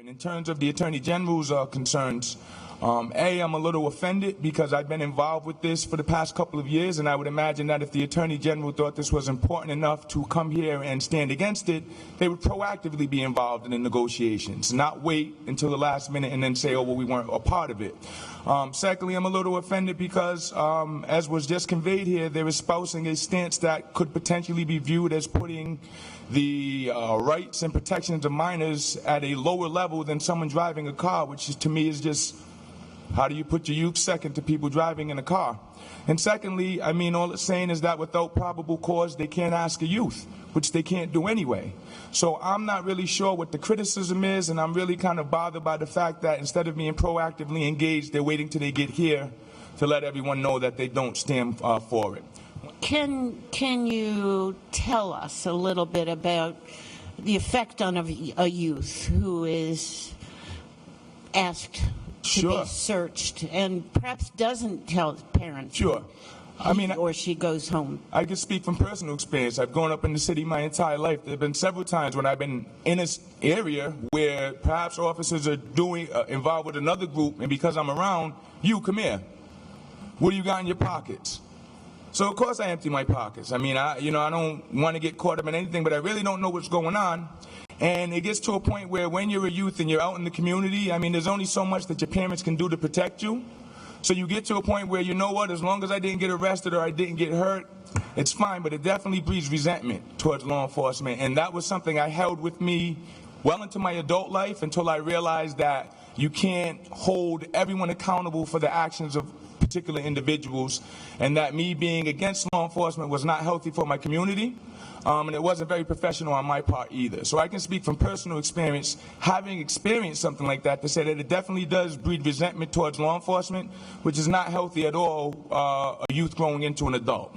And in terms of the Attorney General's concerns, I'm a little offended because I've been involved with this for the past couple of years, and I would imagine that if the Attorney General thought this was important enough to come here and stand against it, they would proactively be involved in the negotiations, not wait until the last minute and then say, oh, well, we weren't a part of it. Secondly, I'm a little offended because, as was just conveyed here, they're espousing a stance that could potentially be viewed as putting the rights and protections of minors at a lower level than someone driving a car, which to me is just, how do you put your youth second to people driving in a car? And secondly, I mean, all it's saying is that without probable cause, they can't ask a youth, which they can't do anyway. So I'm not really sure what the criticism is, and I'm really kind of bothered by the fact that instead of being proactively engaged, they're waiting till they get here to let everyone know that they don't stand for it. Can you tell us a little bit about the effect on a youth who is asked to be searched and perhaps doesn't tell his parents? Sure. I mean, or she goes home. I can speak from personal experience. I've grown up in the city my entire life. There have been several times when I've been in an area where perhaps officers are involved with another group, and because I'm around, you come here. What do you got in your pockets? So of course I empty my pockets. I mean, I don't want to get caught up in anything, but I really don't know what's going on. And it gets to a point where when you're a youth and you're out in the community, I mean, there's only so much that your parents can do to protect you. So you get to a point where, you know what, as long as I didn't get arrested or I didn't get hurt, it's fine, but it definitely breeds resentment towards law enforcement. And that was something I held with me well into my adult life until I realized that you can't hold everyone accountable for the actions of particular individuals, and that me being against law enforcement was not healthy for my community, and it wasn't very professional on my part either. So I can speak from personal experience, having experienced something like that, to say that it definitely does breed resentment towards law enforcement, which is not healthy at all, a youth growing into an adult.